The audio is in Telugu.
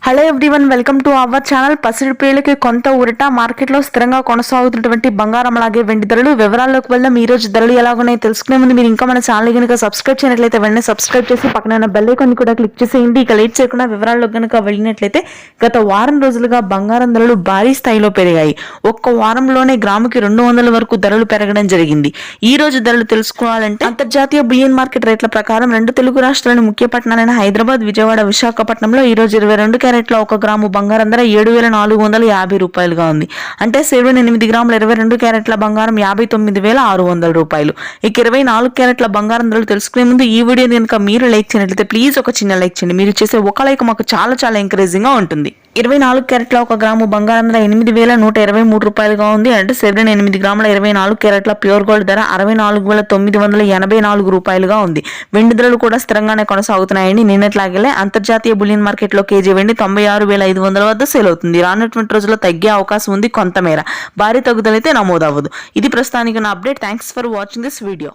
Hello everyone, welcome to our channel. పసిడి ప్రియులకి కొంత ఊరట. మార్కెట్లో స్థిరంగా కొనసాగుతున్నటువంటి బంగారం అలాగే వెండి ధరలు వివరాల్లోకి వెళ్దాం. ఈ రోజు ధరలు ఎలాగున్నాయో తెలుసుకునే ముందు మీరు ఇంకా మన ఛానల్ కనుక సబ్స్క్రైబ్ చేయనట్లయితే వెంటనే సబ్స్క్రైబ్ చేసి పక్కన ఉన్న బెల్ ఐకాన్ కూడా క్లిక్ చేసేయండి. ఇక లేట్ చేయకుండా వివరాల్లోకి కనుక వెళ్ళినట్లయితే గత వారం రోజులుగా బంగారం ధరలు భారీ స్థాయిలో పెరిగాయి. ఒక్క వారంలోనే గ్రాముకి 200 వరకు ధరలు పెరగడం జరిగింది. ఈ రోజు ధరలు తెలుసుకోవాలంటే అంతర్జాతీయ బులియన్ మార్కెట్ రేట్ల ప్రకారం రెండు తెలుగు రాష్ట్రాల ముఖ్య పట్టణాలైన హైదరాబాద్, విజయవాడ, విశాఖపట్నంలో ఈ రోజు 22 క్యారెట్ల 1 గ్రాము బంగారం ధర 7,450 రూపాయలుగా ఉంది. అంటే 8 గ్రాముల 22 క్యారెట్ల బంగారం 59,600 రూపాయలు. ఇక 24 క్యారెట్ల బంగారం ధరలు తెలుసుకునే ముందు ఈ వీడియోని కనుక మీరు లైక్ చేయనట్లయితే ప్లీజ్ ఒక చిన్న లైక్ చేయండి. మీరు చేసే ఒక లైక్ మాకు చాలా ఎంకరేజింగ్ గా ఉంటుంది. 24 క్యారెట్ల 1 గ్రాము బంగారం ధర 8,123 రూపాయలుగా ఉంది. అంటే 8 గ్రాముల 24 క్యారెట్ల ప్యూర్ గోల్డ్ ధర 64,984 రూపాయలుగా ఉంది. వెండి ధరలు కూడా స్థిరంగానే కొనసాగుతున్నాయండి. నిన్నట్లాగే అంతర్జాతీయ బులియన్ మార్కెట్ లో కేజీ వెండి 96,500 వద్ద సేల్ అవుతుంది. రానున్నటువంటి రోజుల్లో తగ్గే అవకాశం ఉంది. కొంతమేర భారీ తగ్గుదలైతే నమోదవ్వదు. ఇది ప్రస్తుతానికి నా update. Thanks for watching this video.